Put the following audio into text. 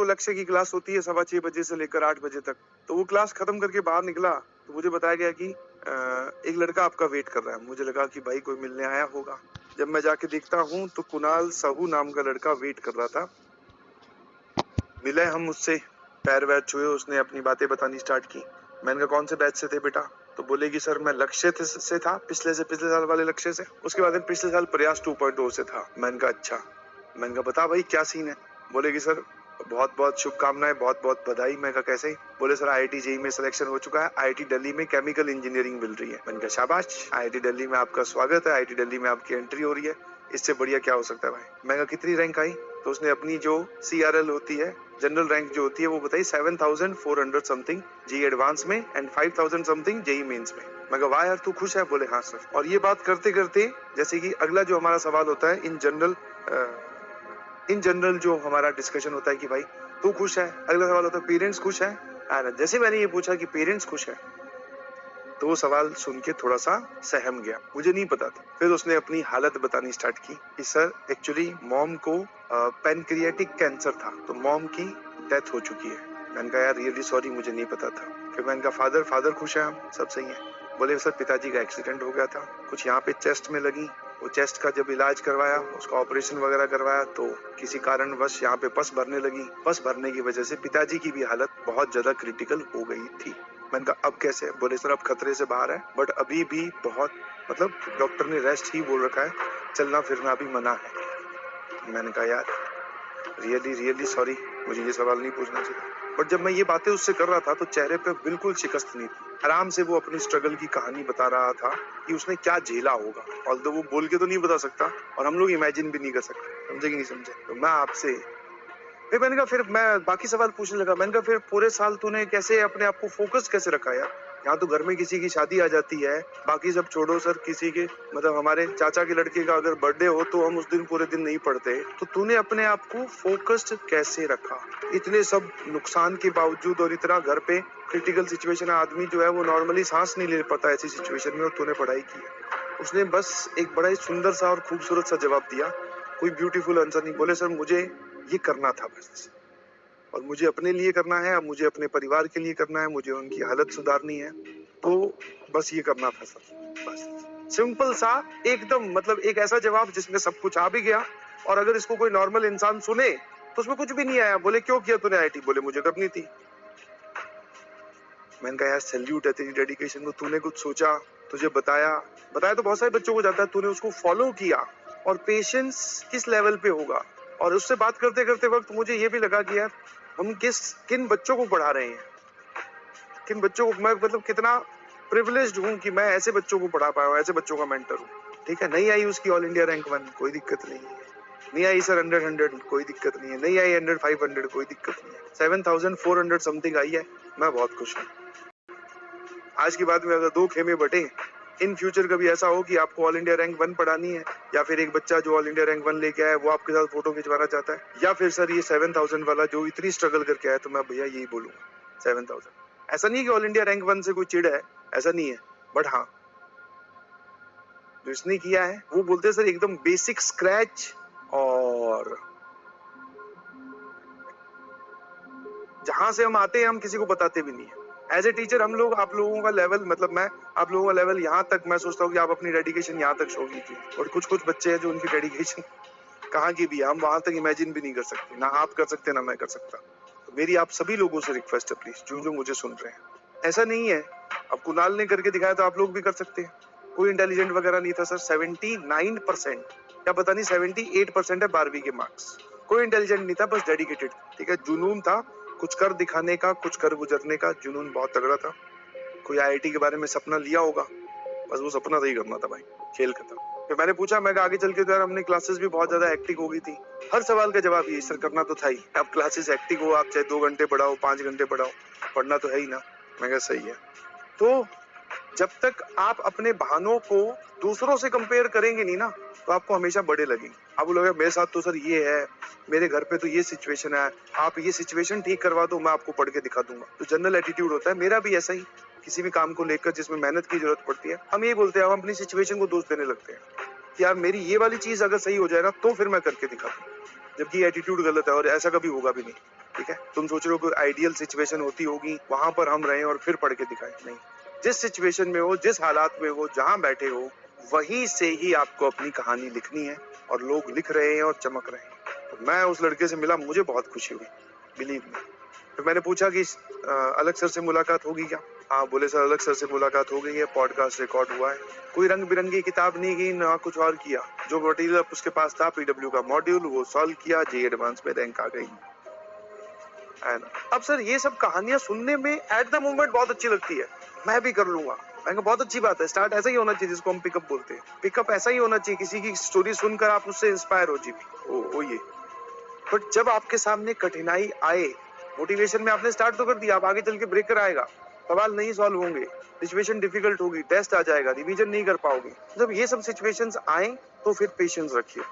लक्ष्य की क्लास होती है 6:15 बजे से लेकर 8 बजे तक। तो वो क्लास खत्म करके बाहर निकला तो मुझे बताया गया कि एक लड़का आपका वेट कर रहा है। मुझे लगा कि भाई कोई मिलने आया होगा। जब मैं जाके देखता हूँ तो कुणाल साहू नाम का लड़का वेट कर रहा था। मिले हम उससे, पैर वैर छुए, उसने अपनी बातें बतानी स्टार्ट की। मैंने कहा कौन से बैच से थे बेटा? तो बोले कि सर मैं लक्ष्य से था, पिछले साल वाले लक्ष्य से। उसके बाद पिछले साल प्रयास 2.0 से था। मैंने कहा अच्छा। मैंने कहा बता भाई क्या सीन है? बोले कि सर बहुत बहुत शुभकामनाएं, बहुत बहुत बधाई। मैं कहा कैसे? बोले सर IIT JEE में सिलेक्शन हो चुका है, IIT दिल्ली में केमिकल इंजीनियरिंग मिल रही है। मैंने कहा शाबाश, IIT दिल्ली में आपका स्वागत है, IIT दिल्ली में आपकी एंट्री हो रही है, इससे बढ़िया क्या हो सकता है भाई? मैं कहा कितनी रैंक आई? तो उसने अपनी जो CRL होती है, जनरल रैंक जो होती है, वो बताई 7400 समथिंग JEE एडवांस में एंड 5000 समथिंग JEE मेंस में। मैं कहा वाह यार तू खुश है? बोले हाँ सर। और ये बात करते करते जैसे कि अगला जो हमारा सवाल होता है इन जनरल जो हमारा डिस्कशन होता है कि भाई तू खुश है, अगला सवाल होता है पेरेंट्स खुश है। जैसे मैंने ये पूछा कि पेरेंट्स खुश है तो वो सवाल सुन के थोड़ा सा सहम गया, मुझे नहीं पता था। फिर उसने अपनी हालत बतानी स्टार्ट की कि सर एक्चुअली मॉम को पैनक्रियाटिक कैंसर था, तो मॉम की डेथ हो चुकी है। मैंने कहा यार रियली सॉरी, मुझे नहीं पता था। फिर मैंने कहा फादर खुश है, हम सब सही है? बोले सर पिताजी का एक्सीडेंट हो गया था, कुछ यहाँ पे चेस्ट में लगी, वो चेस्ट का जब इलाज करवाया, उसका ऑपरेशन वगैरह करवाया तो किसी कारणवश यहाँ पे पस भरने लगी। पस भरने की वजह से पिताजी की भी हालत बहुत ज्यादा क्रिटिकल हो गई थी। मैंने कहा अब कैसे? बोले सर अब खतरे से बाहर है, बट अभी भी बहुत मतलब डॉक्टर ने रेस्ट ही बोल रखा है, चलना फिरना भी मना है। मैंने कहा यार रियली सॉरी, मुझे ये सवाल नहीं पूछना चाहिए। बट जब मैं ये बातें उससे कर रहा था तो चेहरे पे बिल्कुल शिकस्त नहीं थी। आराम से वो अपनी स्ट्रगल की कहानी बता रहा था कि उसने क्या झेला होगा। ऑल्दो वो बोल के तो नहीं बता सकता और हम लोग इमेजिन भी नहीं कर सकते। समझे कि नहीं समझे? तो मैं आपसे मैंने कहा फिर मैं बाकी सवाल पूछने लगा। मैंने कहा फिर पूरे साल तूने कैसे अपने आप को फोकस कैसे रखा यार? यहाँ तो घर में किसी की शादी आ जाती है, बाकी सब छोड़ो सर, किसी के मतलब हमारे चाचा के लड़के का अगर बर्थडे हो तो हम उस दिन पूरे दिन नहीं पढ़ते। तो तूने अपने आप को फोकस्ड कैसे रखा इतने सब नुकसान के बावजूद? और इतना घर पे क्रिटिकल सिचुएशन, आदमी जो है वो नॉर्मली सांस नहीं ले पाता ऐसी सिचुएशन में, और तूने पढ़ाई की। उसने बस एक बड़ा ही सुंदर सा और खूबसूरत सा जवाब दिया, कोई ब्यूटीफुल आंसर नहीं। बोले सर मुझे ये करना था बस, और मुझे अपने लिए करना है, अब मुझे अपने परिवार के लिए करना है, मुझे उनकी हालत सुधारनी है, तो बस ये करना था सर। बस सिंपल सा एकदम, मतलब एक ऐसा जवाब जिसमें सब कुछ आ भी गया, और अगर इसको कोई नॉर्मल इंसान सुने तो उसमें कुछ भी नहीं आया। बोले क्यों किया तूने IIT? बोले मुझे करनी थी। मैंने कहा यार सैल्यूट है तेरी डेडिकेशन को, तूने कुछ सोचा, तुझे बताया तो बहुत सारे बच्चों को जाता है, तूने उसको फॉलो किया। और पेशेंस किस लेवल पे होगा। और उससे बात करते करते वक्त मुझे ये भी लगा कि यार हम किन बच्चों को पढ़ा रहे हैं, किन बच्चों को मैं मतलब कितना प्रिविलेज्ड हूँ कि मैं ऐसे बच्चों को पढ़ा पाया हूँ, ऐसे बच्चों का मेंटर हूँ। ठीक है, नहीं आई उसकी ऑल इंडिया रैंक 1, कोई दिक्कत नहीं है। नहीं आई सर 100 कोई दिक्कत नहीं है। नहीं आई 100 500 कोई दिक्कत नहीं है। 7400 समथिंग आई है, मैं बहुत खुश हूँ। आज की बात में अगर दो खेमे बटे, इन फ्यूचर कभी ऐसा हो कि आपको ऑल इंडिया रैंक 1 पढ़ानी है, या फिर एक बच्चा जो ऑल इंडिया रैंक 1 लेके आया वो आपके साथ फोटो खिंचवाना चाहता है, या फिर सर ये 7000 वाला जो इतनी स्ट्रगल करके आया, तो मैं भैया यही बोलूंगा 7000। ऐसा नहीं कि ऑल इंडिया रैंक 1 से कोई चिढ़ है, ऐसा नहीं है, बट हाँ जो इसने किया है वो बोलते हैं सर एकदम बेसिक स्क्रैच, और जहां से हम आते हैं हम किसी को बताते भी नहीं है। एज ए टीचर हम लोग आप लोगों का लेवल, मतलब मैं आप लोगों का लेवल यहाँ तक मैं सोचता हूँ कि आप अपनी डेडिकेशन यहाँ तक शो कीजिए, और कुछ बच्चे हैं जो उनकी डेडिकेशन कहाँ की भी है, हम वहां तक इमेजिन भी नहीं कर सकते, ना आप कर सकते ना मैं कर सकता। तो मेरी आप सभी लोगों से रिक्वेस्ट है प्लीज, जो मुझे सुन रहे हैं, ऐसा नहीं है अब कुणाल ने करके दिखाया तो आप लोग भी कर सकते हैं। कोई इंटेलिजेंट वगैरह नहीं था सर, 79% या पता नहीं 78% है 12वीं के मार्क्स। कोई इंटेलिजेंट नहीं था, बस डेडिकेटेड। ठीक है, जुनून था कुछ कर दिखाने का, कुछ कर गुजरने का, जुनून बहुत तगड़ा था। कोई IIT के बारे में सपना लिया होगा, बस वो सपना सही करना था भाई, खेल खत्म। फिर मैंने पूछा, मैं आगे चल के तो यार हमने क्लासेस भी बहुत ज्यादा हेक्टिक हो गई थी। हर सवाल का जवाब ये सर करना तो था ही, अब क्लासेस हेक्टिक हो, आप चाहे 2 घंटे पढ़ाओ 5 घंटे पढ़ाओ, पढ़ना तो है ही ना। मैं कहा सही है। तो जब तक आप अपने बहानों को दूसरों से कंपेयर करेंगे नहीं ना, तो आपको हमेशा बड़े लगेंगे। आप बोलोगे मेरे साथ तो सर ये है, मेरे घर पे तो ये सिचुएशन है, आप ये सिचुएशन ठीक करवा दो मैं आपको पढ़ के दिखा दूंगा। तो जनरल एटीट्यूड होता है, मेरा भी ऐसा ही। किसी भी काम को लेकर जिसमें मेहनत की जरूरत पड़ती है, हम ये बोलते हैं, हम अपनी सिचुएशन को दोष देने लगते हैं कि यार मेरी ये वाली चीज अगर सही हो जाए ना तो फिर मैं करके दिखा दूंगा। जबकि एटीट्यूड गलत है और ऐसा कभी होगा भी नहीं। ठीक है, तुम सोच रहे हो कोई आइडियल सिचुएशन होती होगी वहां पर हम रहे और फिर पढ़ के दिखाए, नहीं। जिस सिचुएशन में हो, जिस हालात में हो, जहां बैठे हो, वहीं से ही आपको अपनी कहानी लिखनी है और लोग लिख रहे हैं और चमक रहे हैं। तो मैं उस लड़के से मिला, मुझे बहुत खुशी हुई, बिलीव मी। फिर मैंने पूछा कि अलग सर से मुलाकात होगी क्या? हाँ, बोले सर अलग सर से मुलाकात हो गई है, पॉडकास्ट रिकॉर्ड हुआ है। कोई रंग बिरंगी किताब नहीं की, ना कुछ और किया। जो मटेरियल उसके पास था, पीडब्ल्यू का मॉड्यूल, वो सॉल्व किया, जे एडवांस में रैंक आ गई। है ना? अब सर ये सब कहानियां सुनने में एट द मोमेंट बहुत अच्छी लगती है, मैं भी कर लूंगा। मैंने कहा बहुत अच्छी बात है, स्टार्ट ऐसा ही होना चाहिए जिसको हम पिकअप बोलते हैं। पिकअप ऐसा ही होना चाहिए, किसी की स्टोरी सुनकर आप उससे इंस्पायर हो। जी ओ ये। बट जब आपके सामने कठिनाई आए, मोटिवेशन में आपने स्टार्ट तो कर दिया, अब आगे चल के ब्रेकर आएगा, सवाल नहीं सॉल्व होंगे, सिचुएशन डिफिकल्ट होगी, टेस्ट आ जाएगा, रिवीजन नहीं कर पाओगे। जब ये सब सिचुएशंस आए तो फिर पेशेंस रखिए।